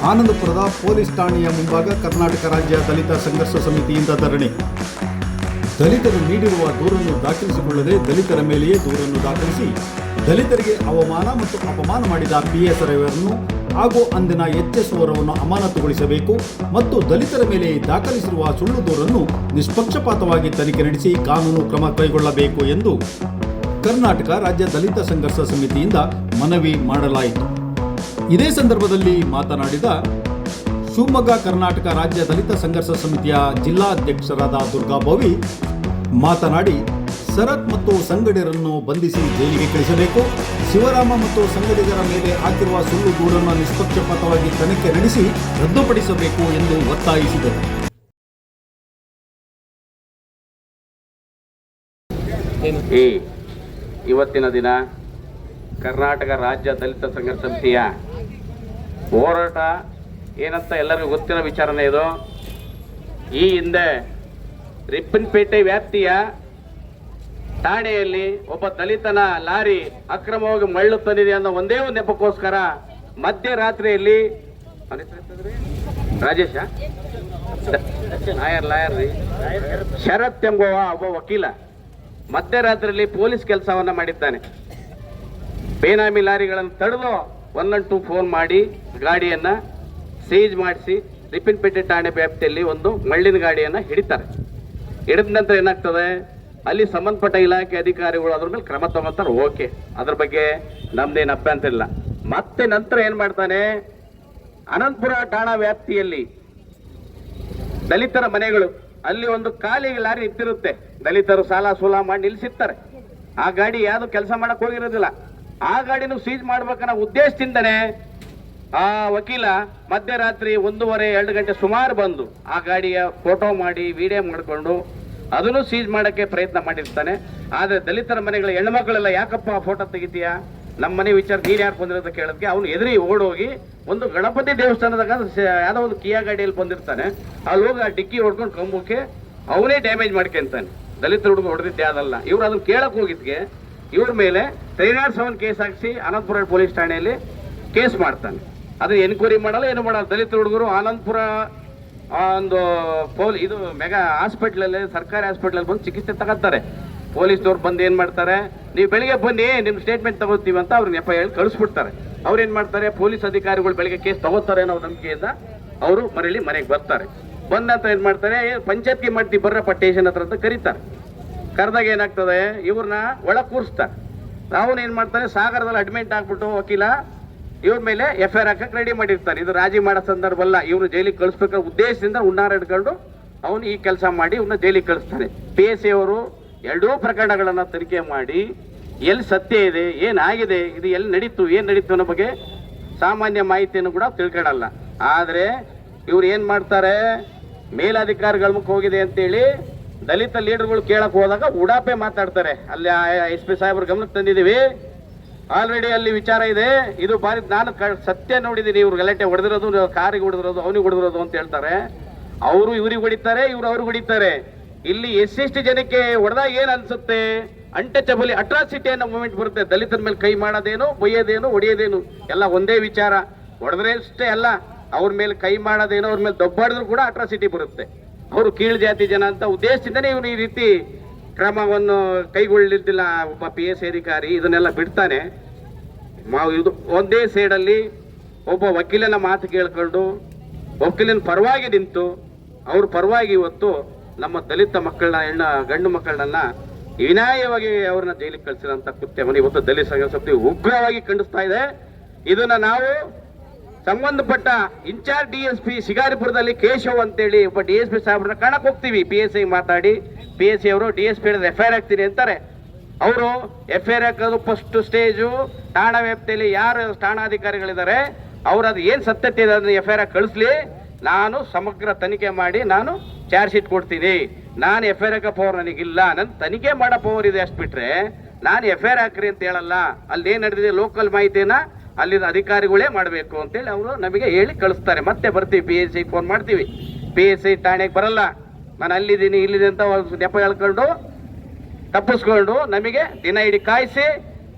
ಆನಂದಪುರದ police ಠಾಣೆಯ ಮುಂಭಾಗ ಕರ್ನಾಟಕ ರಾಜ್ಯ ದಲಿತ ಸಂಘರ್ಷ ಸಮಿತಿಯಿಂದ ಧರಣಿ. ದಲಿತರು ನೀಡಿರುವ ದೂರನ್ನು ದಾಖಲಿಸಿಕೊಳ್ಳದೆ ದಲಿತರ ಮೇಲೆಯೇ ದೂರನ್ನು ದಾಖಲಿಸಿ ದಲಿತರಿಗೆ ಅವಮಾನ ಮತ್ತು ಅಪಮಾನ ಮಾಡಿದ PS ರವಿಯವರನ್ನು ಹಾಗೂ ಅಂದಿನ HS ಅವರನ್ನು ಅಮಾನತುಗೊಳಿಸಬೇಕು ಮತ್ತು ದಲಿತರ ಮೇಲೆ ದಾಖಲಿಸಿರುವ ಸುಳ್ಳು ದೂರನ್ನು ನಿಷ್ಪಕ್ಷಪಾತವಾಗಿ ತನಿಖೆ ನಡೆಸಿ ಕಾನೂನು ಕ್ರಮ ಕೈಗೊಳ್ಳಬೇಕು ಎಂದು ಕರ್ನಾಟಕ ರಾಜ್ಯ ದಲಿತ ಸಂಘರ್ಷ ಸಮಿತಿಯಿಂದ ಮನವಿ ಮಾಡಲಾಯಿತು. ಇದೇ ಸಂದರ್ಭದಲ್ಲಿ ಮಾತನಾಡಿದ ಶಿವಮೊಗ್ಗ ಕರ್ನಾಟಕ ರಾಜ್ಯ ದಲಿತ ಸಂಘರ್ಷ ಸಮಿತಿಯ ಜಿಲ್ಲಾಧ್ಯಕ್ಷರಾದ ದುರ್ಗಾಭವಿ ಮಾತನಾಡಿ, ಶರತ್ ಮತ್ತು ಸಂಗಡಿಗರನ್ನು ಬಂಧಿಸಿ ಜೈಲಿಗೆ ಕಳಿಸಬೇಕು, ಶಿವರಾಮ ಮತ್ತು ಸಂಗಡಿಗರ ಮೇಲೆ ಹಾಕಿರುವ ಸುಳ್ಳು ದೂರನ್ನು ನಿಷ್ಪಕ್ಷಪಾತವಾಗಿ ತನಿಖೆ ನಡೆಸಿ ರದ್ದುಪಡಿಸಬೇಕು ಎಂದು ಒತ್ತಾಯಿಸಿದರು. ಇವತ್ತಿನ ದಿನ ಕರ್ನಾಟಕ ರಾಜ್ಯ ದಲಿತ ಸಂಘರ್ಷ ಸಮಿತಿಯ ಹೋರಾಟ ಏನಂತ ಎಲ್ಲರಿಗೂ ಗೊತ್ತಿರೋ ವಿಚಾರನೇ ಇದು. ಈ ಹಿಂದೆ ರಿಪ್ಪನ್ಪೇಟೆ ವ್ಯಾಪ್ತಿಯ ಠಾಣೆಯಲ್ಲಿ ಒಬ್ಬ ದಲಿತನ ಲಾರಿ ಅಕ್ರಮವಾಗಿ ಮಳ್ಳು ತಂದಿದೆ ಅನ್ನೋ ಒಂದೇ ಒಂದು ನೆಪಕ್ಕೋಸ್ಕರ ಮಧ್ಯರಾತ್ರಿಯಲ್ಲಿ ರಾಜೇಶ ಲಾಯರ್ ರೀ ಶರತ್ ಎಂಬುವ ಒಬ್ಬ ವಕೀಲ ಮಧ್ಯರಾತ್ರಿಯಲ್ಲಿ ಪೊಲೀಸ್ ಕೆಲಸವನ್ನ ಮಾಡಿದ್ದಾನೆ. ಬೇನಾಮಿ ಲಾರಿಗಳನ್ನು ತಡೆದು 112 ಫೋನ್ ಮಾಡಿ ಗಾಡಿಯನ್ನ ಸೀಜ್ ಮಾಡಿಸಿ ರಿಪ್ಪನ್ಪೇಟೆ ಠಾಣೆ ವ್ಯಾಪ್ತಿಯಲ್ಲಿ ಒಂದು ಮಳ್ಳಿನ ಗಾಡಿಯನ್ನ ಹಿಡಿತಾರೆ. ಹಿಡಿದ ನಂತರ ಏನಾಗ್ತದೆ, ಅಲ್ಲಿ ಸಂಬಂಧಪಟ್ಟ ಇಲಾಖೆ ಅಧಿಕಾರಿಗಳು ಅದ್ರ ಮೇಲೆ ಕ್ರಮ ತಗೊಂತಾರೆ. ಓಕೆ, ಅದ್ರ ಬಗ್ಗೆ ನಮ್ದೇನು ಅಭ್ಯಂತರ ಇಲ್ಲ. ಮತ್ತೆ ನಂತರ ಏನ್ ಮಾಡ್ತಾನೆ, ಅನಂತಪುರ ಠಾಣಾ ವ್ಯಾಪ್ತಿಯಲ್ಲಿ ದಲಿತರ ಮನೆಗಳು ಅಲ್ಲಿ ಒಂದು ಖಾಲಿ ಲಾರಿ ನಿಂತಿರುತ್ತೆ. ದಲಿತರು ಸಾಲ ಸೂಲ ಮಾಡಿ ನಿಲ್ಸಿರ್ತಾರೆ. ಆ ಗಾಡಿ ಯಾವ್ದು ಕೆಲಸ ಮಾಡಕ್ ಹೋಗಿರೋದಿಲ್ಲ. ಆ ಗಾಡಿನೂ ಸೀಜ್ ಮಾಡ್ಬೇಕನ್ನೋ ಉದ್ದೇಶದಿಂದನೇ ಆ ವಕೀಲ ಮಧ್ಯರಾತ್ರಿ 1:30-2 ಗಂಟೆ ಸುಮಾರು ಬಂದು ಆ ಗಾಡಿಯ ಫೋಟೋ ಮಾಡಿ ವಿಡಿಯೋ ಮಾಡಿಕೊಂಡು ಅದನ್ನು ಸೀಜ್ ಮಾಡಕ್ಕೆ ಪ್ರಯತ್ನ ಮಾಡಿರ್ತಾನೆ. ಆದ್ರೆ ದಲಿತರ ಮನೆಗಳ ಹೆಣ್ಮಕ್ಳೆಲ್ಲ ಯಾಕಪ್ಪ ಫೋಟೋ ತೆಗಿತೀಯಾ, ನಮ್ಮ ಮನೆ ವಿಚಾರ ನೀರು ಯಾರು ಬಂದಿರೋದು ಕೇಳೋದಕ್ಕೆ ಅವನು ಎದುರಿ ಓಡೋಗಿ ಒಂದು ಗಣಪತಿ ದೇವಸ್ಥಾನದಾಗ ಯಾವುದೋ ಒಂದು ಕಿಯಾ ಗಾಡಿಯಲ್ಲಿ ಬಂದಿರ್ತಾನೆ. ಅಲ್ಲಿ ಹೋಗಿ ಆ ಡಿಕ್ಕಿ ಹೊಡ್ಕೊಂಡು ಕಂಬಕ್ಕೆ ಅವನೇ ಡ್ಯಾಮೇಜ್ ಮಾಡ್ಕೊಂತಾನೆ. ದಲಿತರ ಹುಡುಗ ಹೊಡೆದಿದ್ದೆ ಅದಲ್ಲ. ಇವ್ರು ಅದನ್ನ ಕೇಳಕ್ ಹೋಗಿದ್ಗೆ ಇವ್ರ ಮೇಲೆ 307 ಕೇಸ್ ಹಾಕಿಸಿ ಅನಂತಪುರ ಪೊಲೀಸ್ ಠಾಣೆಯಲ್ಲಿ ಕೇಸ್ ಮಾಡ್ತಾನೆ. ಅದನ್ನ ಎನ್ಕ್ವೈರಿ ಮಾಡಲ್ಲ, ಏನು ಮಾಡಲ್ಲ. ದಲಿತ ಹುಡುಗರು ಆನಂದಪುರ ಒಂದು ಇದು ಮೆಗಾ ಹಾಸ್ಪಿಟ್ಲಲ್ಲಿ ಸರ್ಕಾರಿ ಹಾಸ್ಪಿಟ್ಲಲ್ಲಿ ಬಂದು ಚಿಕಿತ್ಸೆ ತಗೋತಾರೆ. ಪೊಲೀಸ್ನವ್ರು ಬಂದು ಏನು ಮಾಡ್ತಾರೆ, ನೀವು ಬೆಳಿಗ್ಗೆ ಬನ್ನಿ ನಿಮ್ಮ ಸ್ಟೇಟ್ಮೆಂಟ್ ತಗೋತೀವಿ ಅಂತ ಅವ್ರಿಗೆ ನೆಪ ಹೇಳಿ ಕಳಿಸ್ಬಿಡ್ತಾರೆ. ಅವ್ರು ಏನು ಮಾಡ್ತಾರೆ, ಪೊಲೀಸ್ ಅಧಿಕಾರಿಗಳು ಬೆಳಿಗ್ಗೆ ಕೇಸ್ ತಗೋತಾರೆ ಅನ್ನೋ ನಂಬಿಕೆಯಿಂದ ಅವರು ಮನೆಗೆ ಬರ್ತಾರೆ. ಬಂದಂತ ಏನು ಮಾಡ್ತಾರೆ, ಪಂಚಾಯತ್ಗೆ ಮಾಡ್ತೀವಿ ಬರ್ರಪ್ಪ ಸ್ಟೇಷನ್ ಹತ್ರ ಅಂತ ಕರೀತಾರೆ. ಕರೆದಾಗ ಏನಾಗ್ತದೆ, ಇವ್ರನ್ನ ಒಳಗೆ ಕೂರಿಸ್ತಾರೆ. ಅವನು ಏನು ಮಾಡ್ತಾನೆ, ಸಾಗರದಲ್ಲಿ ಅಡ್ಮಿಟ್ ಆಗ್ಬಿಟ್ಟು ವಕೀಲ ಇವ್ರ ಮೇಲೆ FIR ಹಾಕಕ್ಕೆ ರೆಡಿ ಮಾಡಿರ್ತಾನೆ. ಇದು ರಾಜಿ ಮಾಡೋ ಸಂದರ್ಭ ಅಲ್ಲ, ಇವ್ರು ಜೈಲಿಗೆ ಕಳಿಸ್ಬೇಕೋ ಉದ್ದೇಶದಿಂದ ಹುನ್ನಾರ ಹಿಡ್ಕೊಂಡು ಅವನು ಈ ಕೆಲಸ ಮಾಡಿ ಇವ್ರನ್ನ ಜೈಲಿಗೆ ಕಳಿಸ್ತಾನೆ. PSI ಅವರು 2 ಪ್ರಕರಣಗಳನ್ನು ತನಿಖೆ ಮಾಡಿ ಎಲ್ಲಿ ಸತ್ಯ ಇದೆ, ಏನಾಗಿದೆ, ಇದು ಎಲ್ಲಿ ನಡೀತು, ಏನು ನಡೀತು ಅನ್ನೋ ಬಗ್ಗೆ ಸಾಮಾನ್ಯ ಮಾಹಿತಿಯನ್ನು ಕೂಡ ತಿಳ್ಕೊಳ್ಳಲ್ಲ. ಆದರೆ ಇವ್ರು ಏನು ಮಾಡ್ತಾರೆ, ಮೇಲಾಧಿಕಾರಿಗಳ ಮುಖ ಹೋಗಿದೆ ಅಂತೇಳಿ ದಲಿತ ಲೀಡರ್ಗಳು ಕೇಳಕ್ ಹೋದಾಗ ಉಡಾಪೆ ಮಾತಾಡ್ತಾರೆ. ಅಲ್ಲಿ SP ಸಾಹೇಬ್ರ ಗಮನಕ್ಕೆ ತಂದಿದ್ದೀವಿ, ಆಲ್ರೆಡಿ ಅಲ್ಲಿ ವಿಚಾರ ಇದೆ, ಇದು ಬಾರಿ ನಾನು ಸತ್ಯ ನೋಡಿದ್ದೀನಿ, ಇವ್ರು ಗಲಾಟೆ ಹೊಡೆದಿರೋದು, ಕಾರಿಗೆ ಹೊಡೆದಿರೋದು, ಅವನಿಗೆ ಹೊಡೆದಿರೋದು ಅಂತ ಹೇಳ್ತಾರೆ. ಅವರು ಇವ್ರಿಗೆ ಹೊಡಿತಾರೆ, ಇವ್ರು ಅವ್ರಿಗೆ ಹೊಡಿತಾರೆ. ಇಲ್ಲಿ SC ಜನಕ್ಕೆ ಹೊಡೆದಾಗ ಏನ್ ಅನ್ಸುತ್ತೆ, ಅನ್ಟಚಬಲ್ ಅಟ್ರಾಸಿಟಿ ಅನ್ನೋ ಮೂಮೆಂಟ್ ಬರುತ್ತೆ. ದಲಿತರ ಮೇಲೆ ಕೈ ಮಾಡೋದೇನು, ಬೊಯ್ಯೋದೇನು, ಹೊಡೆಯೋದೇನು ಎಲ್ಲ ಒಂದೇ ವಿಚಾರ. ಹೊಡೆದ್ರೆ ಅಷ್ಟೇ ಅಲ್ಲ, ಅವ್ರ ಮೇಲೆ ಕೈ ಮಾಡೋದೇನೋ, ಅವ್ರ ಮೇಲೆ ದೊಬ್ಬಾಡಿದ್ರು ಕೂಡ ಅಟ್ರಾಸಿಟಿ ಬರುತ್ತೆ. ಅವರು ಕೀಳು ಜಾತಿ ಜನ ಅಂತ ಉದ್ದೇಶದಿಂದನೇ ಇವನು ಈ ರೀತಿ ಕ್ರಮವನ್ನು ಕೈಗೊಳ್ಳಲಿದ್ದಿಲ್ಲ. ಒಬ್ಬ PSI ಅಧಿಕಾರಿ ಇದನ್ನೆಲ್ಲ ಬಿಡ್ತಾನೆ. ಇದು ಒಂದೇ ಸೈಡಲ್ಲಿ ಒಬ್ಬ ವಕೀಲನ ಮಾತು ಕೇಳ್ಕೊಂಡು ವಕೀಲನ ಪರವಾಗಿ ನಿಂತು ಅವ್ರ ಪರವಾಗಿ ಇವತ್ತು ನಮ್ಮ ದಲಿತ ಮಕ್ಕಳನ್ನ ಗಂಡು ಮಕ್ಕಳನ್ನ ವಿನಾಯವಾಗಿ ಅವ್ರನ್ನ ಜೈಲಿಗೆ ಕಳಿಸಿರೋಂಥ ಕೃತ್ಯವನ್ನು ಇವತ್ತು ದಲಿತ ಸಂಘರ್ಷ ಸಮಿತಿ ಉಗ್ರವಾಗಿ ಖಂಡಿಸ್ತಾ ಇದೆ. ಇದನ್ನ ನಾವು ಸಂಬಂಧಪಟ್ಟ ಇನ್ಚಾರ್ಜ್ DSP ಶಿಕಾರಿಪುರದಲ್ಲಿ ಕೇಶವ್ ಅಂತೇಳಿ ಒಬ್ಬ DSP ಸಾಹೇಬ್ರನ್ನ ಕಾಣಕ್ ಹೋಗ್ತೀವಿ. PSI ಮಾತಾಡಿ PSI ಅವರು DSP ಹೇಳಿದ್ರೆ FIR ಹಾಕ್ತೀನಿ ಅಂತಾರೆ. ಅವರು FIR ಹಾಕೋದು ಫಸ್ಟ್ ಸ್ಟೇಜು ಠಾಣಾ ವ್ಯಾಪ್ತಿಯಲ್ಲಿ ಯಾರು ಠಾಣಾಧಿಕಾರಿಗಳಿದ್ದಾರೆ ಅವ್ರು ಅದು ಏನು ಸತ್ಯತೆ ಇದೆ ಅದನ್ನ FIR ಕಳಿಸ್ಲಿ, ನಾನು ಸಮಗ್ರ ತನಿಖೆ ಮಾಡಿ ನಾನು ಚಾರ್ಜ್ ಶೀಟ್ ಕೊಡ್ತೀನಿ. ನಾನು FIR ಹಾಕೋ ಪವರ್ ನನಗಿಲ್ಲ, ನನ್ನ ತನಿಖೆ ಮಾಡೋ ಪವರ್ ಇದೆ ಅಷ್ಟು ಬಿಟ್ರೆ ನಾನು FIR ಹಾಕ್ರಿ ಅಂತ ಹೇಳಲ್ಲ. ಅಲ್ಲಿ ಏನು ನಡೆದಿದೆ ಲೋಕಲ್ ಮಾಹಿತಿನ ಅಲ್ಲಿನ ಅಧಿಕಾರಿಗಳೇ ಮಾಡಬೇಕು ಅಂತೇಳಿ ಅವರು ನಮಗೆ ಹೇಳಿ ಕಳಿಸ್ತಾರೆ. ಮತ್ತೆ ಬರ್ತೀವಿ, PSI ಫೋನ್ ಮಾಡ್ತೀವಿ, PSI ಠಾಣೆಗೆ ಬರಲ್ಲ, ನಾನು ಅಲ್ಲಿದ್ದೀನಿ ಇಲ್ಲಿದೆ ಅಂತ ನೆಪ ಹೇಳ್ಕೊಂಡು ತಪ್ಪಿಸ್ಕೊಂಡು ನಮಗೆ ದಿನ ಇಡೀ ಕಾಯಿಸಿ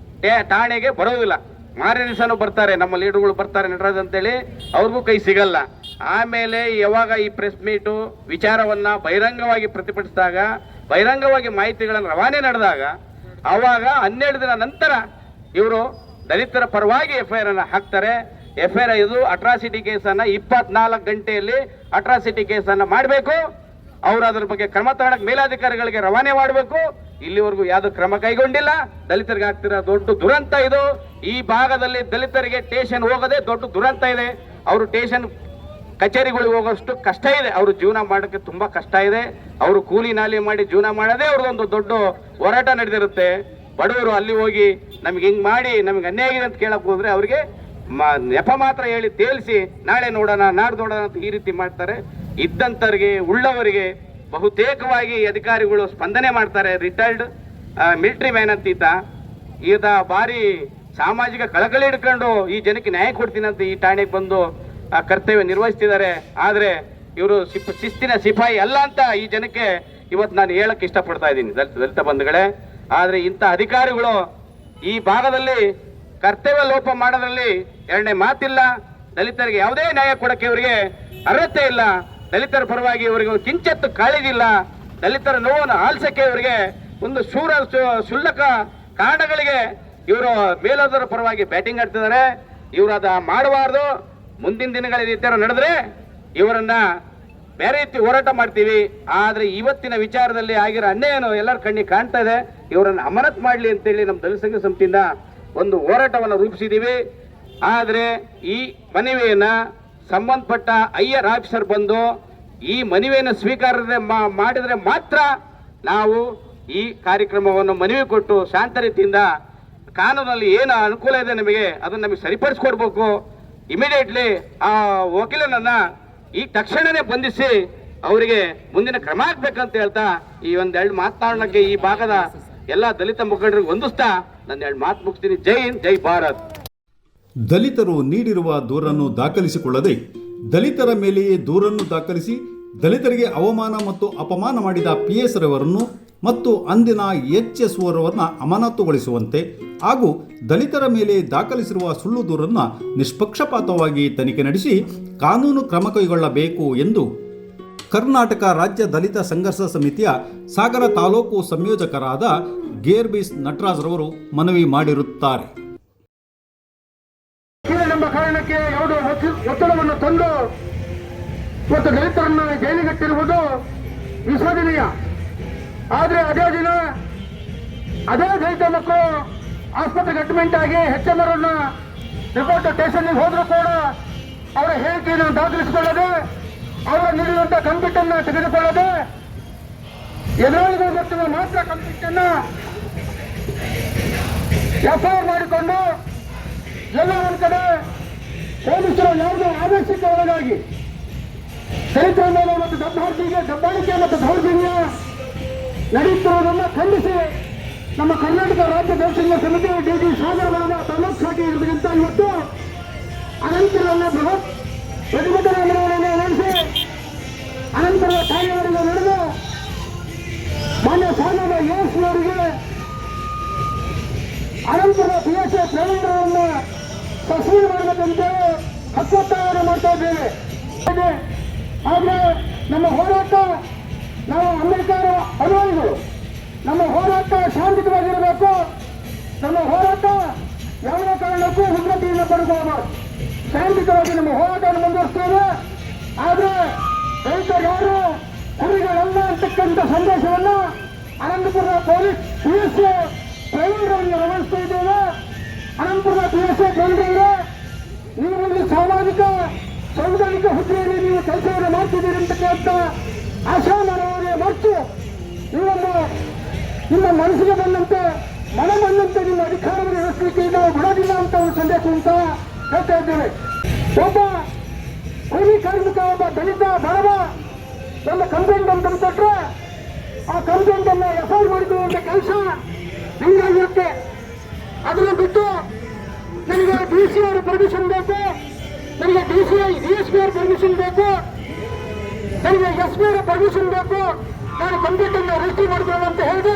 ಠಾಣೆಗೆ ಬರೋದಿಲ್ಲ. ಮಾರನೇ ದಿವಸನೂ ಬರ್ತಾರೆ, ನಮ್ಮ ಲೀಡರ್ಗಳು ಬರ್ತಾರೆ ನಟರಾಜ್ ಅಂತೇಳಿ, ಅವ್ರಿಗೂ ಕೈ ಸಿಗಲ್ಲ. ಆಮೇಲೆ ಯಾವಾಗ ಈ ಪ್ರೆಸ್ ಮೀಟು ವಿಚಾರವನ್ನ ಬಹಿರಂಗವಾಗಿ ಪ್ರತಿಭಟಿಸಿದಾಗ, ಬಹಿರಂಗವಾಗಿ ಮಾಹಿತಿಗಳನ್ನು ರವಾನೆ ನಡೆದಾಗ, ಆವಾಗ 12 ದಿನ ನಂತರ ಇವರು ದಲಿತರ ಪರವಾಗಿ FIR ಅನ್ನು ಹಾಕ್ತಾರೆ. FIR ಇದು ಅಟ್ರಾಸಿಟಿ ಕೇಸನ್ನು 24 ಗಂಟೆಯಲ್ಲಿ ಅಟ್ರಾಸಿಟಿ ಕೇಸನ್ನು ಮಾಡಬೇಕು. ಅವರು ಅದರ ಬಗ್ಗೆ ಕ್ರಮ ತಗೊಳ್ಳಕ್ಕೆ ಮೇಲಾಧಿಕಾರಿಗಳಿಗೆ ರವಾನೆ ಮಾಡಬೇಕು. ಇಲ್ಲಿವರೆಗೂ ಯಾವ್ದು ಕ್ರಮ ಕೈಗೊಂಡಿಲ್ಲ. ದಲಿತರಿಗೆ ಆಗ್ತಿರೋ ದೊಡ್ಡ ದುರಂತ ಇದು. ಈ ಭಾಗದಲ್ಲಿ ದಲಿತರಿಗೆ ಸ್ಟೇಷನ್ ಹೋಗೋದೇ ದೊಡ್ಡ ದುರಂತ ಇದೆ. ಅವರು ಸ್ಟೇಷನ್ ಕಚೇರಿಗಳಿಗೆ ಹೋಗೋಷ್ಟು ಕಷ್ಟ ಇದೆ. ಅವರು ಜೀವನ ಮಾಡೋಕ್ಕೆ ತುಂಬಾ ಕಷ್ಟ ಇದೆ. ಅವರು ಕೂಲಿ ನಾಲಿ ಮಾಡಿ ಜೀವನ ಮಾಡೋದೇ ಅವ್ರದ್ದೊಂದು ದೊಡ್ಡ ಹೋರಾಟ ನಡೆದಿರುತ್ತೆ. ಬಡವರು ಅಲ್ಲಿ ಹೋಗಿ ನಮ್ಗೆ ಹಿಂಗ್ ಮಾಡಿ ನಮ್ಗೆ ಅನ್ಯಾಯ ಆಗಿದೆ ಅಂತ ಕೇಳಕ್ ಹೋದ್ರೆ ಅವ್ರಿಗೆ ನೆಪ ಮಾತ್ರ ಹೇಳಿ ತೇಲ್ಸಿ ನಾಳೆ ನೋಡೋಣ ನಾಡ್ದು ನೋಡೋಣ ಅಂತ ಈ ರೀತಿ ಮಾಡ್ತಾರೆ. ಇದ್ದಂಥವ್ರಿಗೆ ಉಳ್ಳವರಿಗೆ ಬಹುತೇಕವಾಗಿ ಅಧಿಕಾರಿಗಳು ಸ್ಪಂದನೆ ಮಾಡ್ತಾರೆ. ರಿಟೈರ್ಡ್ ಮಿಲಿಟರಿ ಮ್ಯಾನ್ ಅಂತೀತ ಈತ ಭಾರಿ ಸಾಮಾಜಿಕ ಕಳಕಳಿ ಹಿಡ್ಕೊಂಡು ಈ ಜನಕ್ಕೆ ನ್ಯಾಯ ಕೊಡ್ತೀನಿ ಅಂತ ಈ ಠಾಣೆಗೆ ಬಂದು ಕರ್ತವ್ಯ ನಿರ್ವಹಿಸ್ತಿದ್ದಾರೆ. ಆದರೆ ಇವರು ಶಿಸ್ತಿನ ಸಿಪಾಯಿ ಅಲ್ಲ ಅಂತ ಈ ಜನಕ್ಕೆ ಇವತ್ತು ನಾನು ಹೇಳಕ್ಕೆ ಇಷ್ಟಪಡ್ತಾ ಇದ್ದೀನಿ ದಲಿತ ಬಂಧುಗಳೇ. ಆದರೆ ಇಂಥ ಅಧಿಕಾರಿಗಳು ಈ ಭಾಗದಲ್ಲಿ ಕರ್ತವ್ಯ ಲೋಪ ಮಾಡೋದ್ರಲ್ಲಿ ಎರಡನೇ ಮಾತಿಲ್ಲ. ದಲಿತರಿಗೆ ಯಾವುದೇ ನ್ಯಾಯ ಕೊಡಕ್ಕೆ ಇವರಿಗೆ ಅರ್ಹತೆ ಇಲ್ಲ. ದಲಿತರ ಪರವಾಗಿ ಇವರಿಗೆ ಕಿಂಚತ್ತು ಕಾಳಜಿಲ್ಲ. ದಲಿತರ ನೋವನ್ನು ಆಲಿಸಕ್ಕೆ ಇವರಿಗೆ ಒಂದು ಶುಲ್ಕ ಕಾರಣಗಳಿಗೆ ಇವರು ಮೇಲೋದರ ಪರವಾಗಿ ಬ್ಯಾಟಿಂಗ್ ಆಡ್ತಿದ್ದಾರೆ. ಇವರು ಅದ ಮಾಡಬಾರ್ದು. ಮುಂದಿನ ದಿನಗಳಲ್ಲಿ ಈ ಥರ ನಡೆದ್ರೆ ಇವರನ್ನ ಬೇರೆ ರೀತಿ ಹೋರಾಟ ಮಾಡ್ತೀವಿ. ಆದರೆ ಇವತ್ತಿನ ವಿಚಾರದಲ್ಲಿ ಆಗಿರೋ ಅನ್ಯಾಯನು ಎಲ್ಲರ ಕಣ್ಣಿಗೆ ಕಾಣ್ತಾ ಇದೆ. ಇವರನ್ನು ಅಮಾನತ್ ಮಾಡಲಿ ಅಂತೇಳಿ ನಮ್ಮ ದಲಿತ ಸಂಘ ಸಮಿತಿಯಿಂದ ಒಂದು ಹೋರಾಟವನ್ನು ರೂಪಿಸಿದ್ದೀವಿ. ಆದರೆ ಈ ಮನವಿಯನ್ನ ಸಂಬಂಧಪಟ್ಟ ಐಆರ್ ಆಫೀಸರ್ ಬಂದು ಈ ಮನವಿಯನ್ನು ಸ್ವೀಕಾರ ಮಾಡಿದರೆ ಮಾತ್ರ ನಾವು ಈ ಕಾರ್ಯಕ್ರಮವನ್ನು ಮನವಿ ಕೊಟ್ಟು ಶಾಂತ ರೀತಿಯಿಂದ ಕಾನೂನಲ್ಲಿ ಏನು ಅನುಕೂಲ ಇದೆ ನಮಗೆ ಅದನ್ನು ನಮಗೆ ಸರಿಪಡಿಸ್ಕೊಡ್ಬೇಕು. ಇಮಿಡಿಯೇಟ್ಲಿ ಆ ವಕೀಲನನ್ನ ಈ ತಕ್ಷಣನೇ ಬಂಧಿಸಿ ಅವರಿಗೆ ಮುಂದಿನ ಕ್ರಮ ಆಗ್ಬೇಕಂತ ಹೇಳ್ತಾ ಈ ಒಂದೆರಡು ಮಾತನಾಡೋಕ್ಕೆ ಈ ಭಾಗದ ಎಲ್ಲ ದಲಿತ ಮುಖಂಡರಿಗೆ ಹೊಂದಿಸ್ತಾ ನನ್ನ 2 ಮಾತು ಮುಗಿಸ್ತೀನಿ. ಜೈ ಹಿಂದ್, ಜೈ ಭಾರತ್. ದಲಿತರು ನೀಡಿರುವ ದೂರನ್ನು ದಾಖಲಿಸಿಕೊಳ್ಳದೆ ದಲಿತರ ಮೇಲೆಯೇ ದೂರನ್ನು ದಾಖಲಿಸಿ ದಲಿತರಿಗೆ ಅವಮಾನ ಮತ್ತು ಅಪಮಾನ ಮಾಡಿದ PS ರವರನ್ನು ಮತ್ತು ಅಂದಿನ HS ರವರನ್ನು ಅಮಾನತುಗೊಳಿಸುವಂತೆ ಹಾಗೂ ದಲಿತರ ಮೇಲೆ ದಾಖಲಿಸಿರುವ ಸುಳ್ಳು ದೂರನ್ನು ನಿಷ್ಪಕ್ಷಪಾತವಾಗಿ ತನಿಖೆ ನಡೆಸಿ ಕಾನೂನು ಕ್ರಮ ಕೈಗೊಳ್ಳಬೇಕು ಎಂದು ಕರ್ನಾಟಕ ರಾಜ್ಯ ದಲಿತ ಸಂಘರ್ಷ ಸಮಿತಿಯ ಸಾಗರ ತಾಲೂಕು ಸಂಯೋಜಕರಾದ ಗೇರ್ಬೀಸ್ ನಟರಾಜ್ ರವರು ಮನವಿ ಮಾಡಿರುತ್ತಾರೆ. ಎಂಬ ಕಾರಣಕ್ಕೆ ಯಾವುದೋ ಒತ್ತಡವನ್ನು ತಂದು ಇವತ್ತು ದಲಿತರನ್ನು ಜೈಲಿಗಟ್ಟಿರುವುದು ವಿಷಾದನೀಯ. ಆದರೆ ಅದೇ ದಿನ ಅದೇ ದಲಿತ ಮಕ್ಕಳು ಆಸ್ಪತ್ರೆಗೆ ಅಡ್ಮಿಂಟ್ ಆಗಿ HM ಅವರನ್ನ ರಿಪೋರ್ಟ್ ಸ್ಟೇಷನ್ಗೆ ಹೋದರೂ ಕೂಡ ಅವರ ಹೇಳಿಕೆಯನ್ನು ದಾಖಲಿಸಿಕೊಳ್ಳದೆ, ಅವರ ನೀಡಿರುವಂಥ ಕಂಪ್ಯೂಟ್ ಅನ್ನು ತೆಗೆದುಕೊಳ್ಳದೆ, ಎದುರಾಳಿಗಳು ಬರ್ತಿರುವ ಮಾತ್ರ ಕಂಪ್ಯೂಟ್ ಅನ್ನ FIR ಮಾಡಿಕೊಂಡು ಎಲ್ಲ ಒಂದು ಕಡೆ ಪೊಲೀಸರು ಯಾವುದೋ ಆದೇಶಕ್ಕೆ ಒಳಗಾಗಿ ದಲಿತರ ಮೇಲೆ ಮತ್ತು ದಬ್ಬಾಳಿಕೆ ಮತ್ತು ದೌರ್ಜನ್ಯ ನಡೆಯುತ್ತಿರುವುದನ್ನು ಖಂಡಿಸಿ ನಮ್ಮ ಕರ್ನಾಟಕ ರಾಜ್ಯ ದಲಿತ ಸಂಘ ಸಮಿತಿ DG ಸಾಗರವಾದ ತಾಲೂಕು ಶಾಖೆ ಇರುವುದರಿಂದ ಇವತ್ತು ಅನಂತರವನ್ನು ಬೃಹತ್ ಪ್ರತಿಭಟನಾ ಮೆರವಣಿಗೆ ನಡೆಸಿ ಅನಂತರ ಠಾಣೆಯವರಿಗೆ ನಡೆದು ಮಾನ್ಯ ಸಾಗರದ AS ಅವರಿಗೆ ಅನಂತರ PSA ಪ್ರವೀಣರನ್ನು ಸಸ್ಪೆಂಡ್ ಮಾಡಬೇಕಂತೇಳಿ ಹಕ್ಕೊತ್ತಾಯವನ್ನು ಮಾಡ್ತಾ ಇದ್ದೇವೆ. ಆದರೆ ನಮ್ಮ ಹೋರಾಟ, ನಾವು ಅಂಬೇಡ್ಕರ್ ಅನುಯಾಯಿಗಳು, ನಮ್ಮ ಹೋರಾಟ ಶಾಂತಿಯುತವಾಗಿರಬೇಕು. ನಮ್ಮ ಹೋರಾಟ ಯಾವುದೇ ಕಾರಣಕ್ಕೂ ಉಗ್ರತೆಯಿಂದ ಪಡೆದುಕೊಳ್ಳಬಾರದು. ಶಾಂತಿಯುತವಾಗಿ ನಮ್ಮ ಹೋರಾಟವನ್ನು ಮುಂದುವರಿಸ್ತೇವೆ. ಆದರೆ ರೈತರು ಯಾರು ಕುರಿಗಳಲ್ಲ ಅಂತಕ್ಕಂಥ ಸಂದೇಶವನ್ನು ಅನಂತಪುರದ ಪೊಲೀಸ್ PSA ಪ್ರವೀಣರನ್ನು ರವಾನಿಸ್ತಾ ಇದ್ದೇವೆ. ಅನಂತಪುರದ PSA ಪ್ರವೀಣರೇ, ನೀವು ಇಲ್ಲಿ ಸಾಮಾಜಿಕ ಸಂವಿಧಾನಿಕ ಹುದ್ದೆಯಲ್ಲಿ ನೀವು ಕೆಲಸವನ್ನು ಮಾಡ್ತಿದ್ದೀರಿ ಅಂತಕ್ಕಂಥ ಅಸಮಾನವಾಗಿ ಮತ್ತು ನಿಮ್ಮ ಮನಸ್ಸಿಗೆ ಬಂದಂತೆ ಮನ ಬಂದಂತೆ ನಿಮ್ಮ ಅಧಿಕಾರವನ್ನು ನಡೆಸಲಿಕ್ಕೆ ನಾವು ಬಿಡೋದಿಲ್ಲ ಅಂತ ಒಂದು ಸಂದೇಶವನ್ನು ಸಹ ಹೇಳ್ತಾ ಇದ್ದೇವೆ. ಒಬ್ಬ ಕೂಲಿ ಕಾರ್ಮಿಕ, ಒಬ್ಬ ದಲಿತ ಬಡವ ಒಂದು ಕಂಪ್ಲೇಂಟ್ ಅಂತ ಕೊಟ್ಟರೆ ಆ ಕಂಪ್ಲೇಂಟ್ ಅನ್ನು FIR ಮಾಡಿಕೊಳ್ಳುವಂತ ಕೆಲಸ ನಿಮಗಾಗಿರುತ್ತೆ. ಅದನ್ನು ಬಿಟ್ಟು ನನಗೆ DC ಅವರ ಪರ್ಮಿಷನ್ ಬೇಕು, ನನಗೆ DSP ಅವರ ಪರ್ಮಿಷನ್ ಬೇಕು, ನನಗೆ SP ಅವರ ಪರ್ಮಿಷನ್ ಬೇಕು, ನಾನು ಕಂಪ್ಯೂಟರ್ ರಿಜಿಸ್ಟ್ರಿ ಮಾಡ್ಕೊಳ್ಳೋ ಅಂತ ಹೇಳಿದೆ.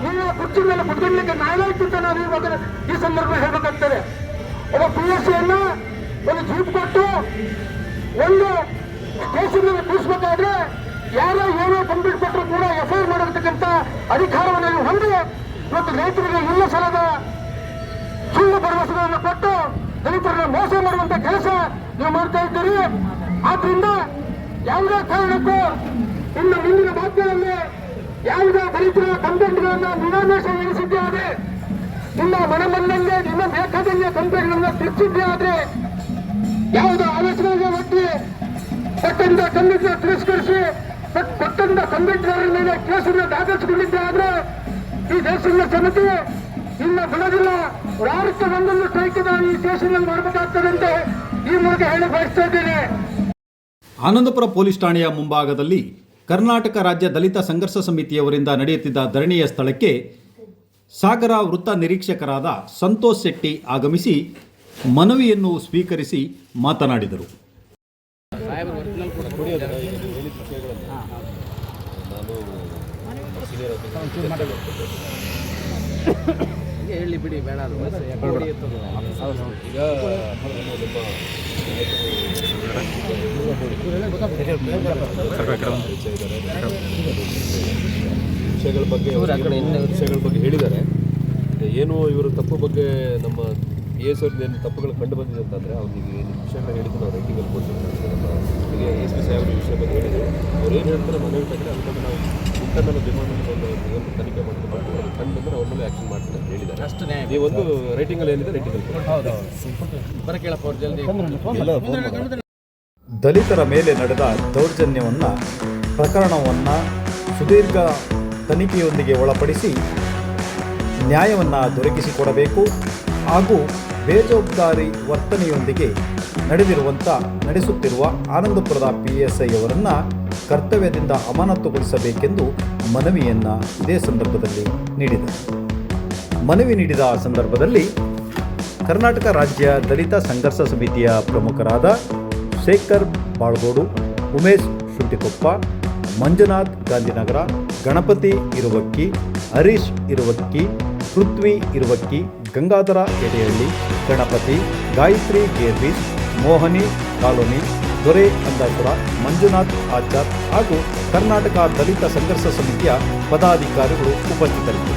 ನೀವು ಕುರ್ಚಿ ಮೇಲೆ ಕುತ್ಕೊಳ್ಳಲಿಕ್ಕೆ ನಾಳೆ ಅಂತ ನಾವು ಇವಾಗ ಈ ಸಂದರ್ಭ ಹೇಳಬೇಕಾಗ್ತದೆ. ಒಬ್ಬ PSCಯನ್ನ ಒಂದು ಜೀಪ್ ಕೊಟ್ಟು ಒಂದು ಸ್ಟೇಷನ್ ಕೂರಿಸಬೇಕಾದ್ರೆ ಯಾರೋ ಏನೋ ಕಂಪ್ಲೀಟ್ ಕೊಟ್ಟರು ಕೂಡ FIR ಮಾಡಿರ್ತಕ್ಕಂಥ ಅಧಿಕಾರವನ್ನು ಹೊಂದಿ ಇವತ್ತು ರೈತರಿಗೆ ಇಲ್ಲ ಸಲದ ಸುಳ್ಳು ಭರವಸೆಗಳನ್ನು ಕೊಟ್ಟು ದಲಿತರನ್ನ ಮೋಸ ಮಾಡುವಂತ ಕೆಲಸ ನೀವು ಮಾಡ್ತಾ ಇದ್ದೀರಿ. ಆದ್ರಿಂದ ಯಾವುದೇ ಕಾರಣಕ್ಕೂ ಇನ್ನು ಮುಂದಿನ ಮಾತುಗಳಲ್ಲಿ ಯಾವುದೇ ದಲಿತರ ಕಂಪ್ಲೇಂಟ್ಗಳನ್ನ ನಿರಾಮೇಶ ಎಣಿಸಿದ್ದೇ ಆದ್ರೆ, ನಿಮ್ಮ ಮನಮನ್ನಂಗೆ ನಿಮ್ಮ ಬೇಕಾದಂಗೆ ಕಂಪ್ಲೇಂಟ್ಗಳನ್ನ ತಿರ್ಚಿದ್ದೇ ಆದ್ರೆ, ಯಾವುದೋ ಆಲೋಚನೆಗೆ ಒತ್ತಿ ಕೊಟ್ಟಂತ ಕಂಪ್ಲೇಂಟ್ನ ತಿರಸ್ಕರಿಸಿ ಕೊಟ್ಟಂತ ಕಂಪ್ಲೇಂಟ್ಗಾರರ ಮೇಲೆ ಕೇಸನ್ನು ದಾಖಲಿಸಿಕೊಂಡಿದ್ದೇ ಆದ್ರೆ ಈ ದೇಶದ ಜನತೆ ಇನ್ನು ಬಿಡೋದಿಲ್ಲ. ವಾರಕ್ಕೆ ಒಂದೊಂದು ಸ್ಟ್ರೈಕ್ನ ಈ ದೇಶದಲ್ಲಿ ಮಾಡಬೇಕಾಗ್ತದೆ ಅಂತ ಈ ಮೂಲಕ ಹೇಳಿ ಬಯಸ್ತಾ ಇದ್ದೇನೆ. ಆನಂದಪುರ ಪೊಲೀಸ್ ಠಾಣೆಯ ಮುಂಭಾಗದಲ್ಲಿ ಕರ್ನಾಟಕ ರಾಜ್ಯ ದಲಿತ ಸಂಘರ್ಷ ಸಮಿತಿಯವರಿಂದ ನಡೆಯುತ್ತಿದ್ದ ಧರಣಿಯ ಸ್ಥಳಕ್ಕೆ ಸಾಗರ ವೃತ್ತ ನಿರೀಕ್ಷಕರಾದ ಸಂತೋಷ್ ಶೆಟ್ಟಿ ಆಗಮಿಸಿ ಮನವಿಯನ್ನು ಸ್ವೀಕರಿಸಿ ಮಾತನಾಡಿದರು. ಹೇಳಿ ಬಿಡಿ ಬೇಡ ವಿಷಯಗಳ ಬಗ್ಗೆ ಹೇಳಿದ್ದಾರೆ. ಏನು ಇವರು ತಪ್ಪು ಬಗ್ಗೆ ನಮ್ಮ PSC ಏನು ತಪ್ಪುಗಳು ಕಂಡು ಬಂದಿದೆ ಅಂತಂದರೆ ಅವ್ರಿಗೆ ಏನು ವಿಷಯಗಳನ್ನ ಹೇಳಿದ್ದು ನಾವು ರೈಟಿಂಗಲ್ಲಿ ಕೊಡ್ತೀವಿ. ನಮ್ಮ SP ಸಾಹೇಬರು ಈ ವಿಷಯ ಬಗ್ಗೆ ಹೇಳಿದರು. ಅವ್ರು ಏನು ಹೇಳ್ತಾರೆ ಮನವಿ ತಗೊಂಡು ಅದ್ರ ಬಗ್ಗೆ ನಾವು ಇಂಟರ್ನಲ್ ಡಿಪಾರ್ಟ್ಮೆಂಟ್ ಏನು ತನಿಖೆ ಮಾಡ್ತೀವಿ ಕಂಡು ಬಂದರೆ ಅವ್ರ ಮೇಲೆ ಆ್ಯಕ್ಷನ್ ಮಾಡ್ತೀನಿ ಅಂತ ಹೇಳಿದ್ದಾರೆ. ಅಷ್ಟೇ ನೀವು ಒಂದು ರೈಟಿಂಗಲ್ಲಿ ಏನಿದೆ ರೈಟಿಂಗಲ್ಲಿ ಹೌದು ಬರ ಕೇಳಪ್ಪ ಅವ್ರು ಜಲ್ದಿ ದಲಿತರ ಮೇಲೆ ನಡೆದ ದೌರ್ಜನ್ಯವನ್ನು ಪ್ರಕರಣವನ್ನು ಸುದೀರ್ಘ ತನಿಖೆಯೊಂದಿಗೆ ಒಳಪಡಿಸಿ ನ್ಯಾಯವನ್ನು ದೊರಕಿಸಿಕೊಡಬೇಕು ಹಾಗೂ ಬೇಜವಾಬ್ದಾರಿ ವರ್ತನೆಯೊಂದಿಗೆ ನಡೆಸುತ್ತಿರುವ ಆನಂದಪುರದ PSI ಅವರನ್ನು ಕರ್ತವ್ಯದಿಂದ ಅಮಾನತುಗೊಳಿಸಬೇಕೆಂದು ಮನವಿಯನ್ನು ಇದೇ ಸಂದರ್ಭದಲ್ಲಿ ನೀಡಿದರು. ಮನವಿ ನೀಡಿದ ಸಂದರ್ಭದಲ್ಲಿ ಕರ್ನಾಟಕ ರಾಜ್ಯ ದಲಿತ ಸಂಘರ್ಷ ಸಮಿತಿಯ ಪ್ರಮುಖರಾದ ಶೇಖರ್ ಬಾಳ್ಗೋಡು, ಉಮೇಶ್ ಶುಂಠಿಕೊಪ್ಪ, ಮಂಜುನಾಥ್ ಗಾಂಧಿನಗರ, ಗಣಪತಿ ಇರುವಕ್ಕಿ, ಹರೀಶ್ ಇರುವಕ್ಕಿ, ಪೃಥ್ವಿ ಇರುವಕ್ಕಿ, ಗಂಗಾಧರ ಎಡೆಹಳ್ಳಿ, ಗಣಪತಿ, ಗಾಯತ್ರಿ ಗೇರ್ಬೀಸ್, ಮೋಹನಿ ಕಾಲೋನಿ, ದೊರೆ ಅಂದಾಪುರ, ಮಂಜುನಾಥ್ ಆಚಾರ್ ಹಾಗೂ ಕರ್ನಾಟಕ ದಲಿತ ಸಂಘರ್ಷ ಸಮಿತಿಯ ಪದಾಧಿಕಾರಿಗಳು ಉಪಸ್ಥಿತರಿದ್ದರು.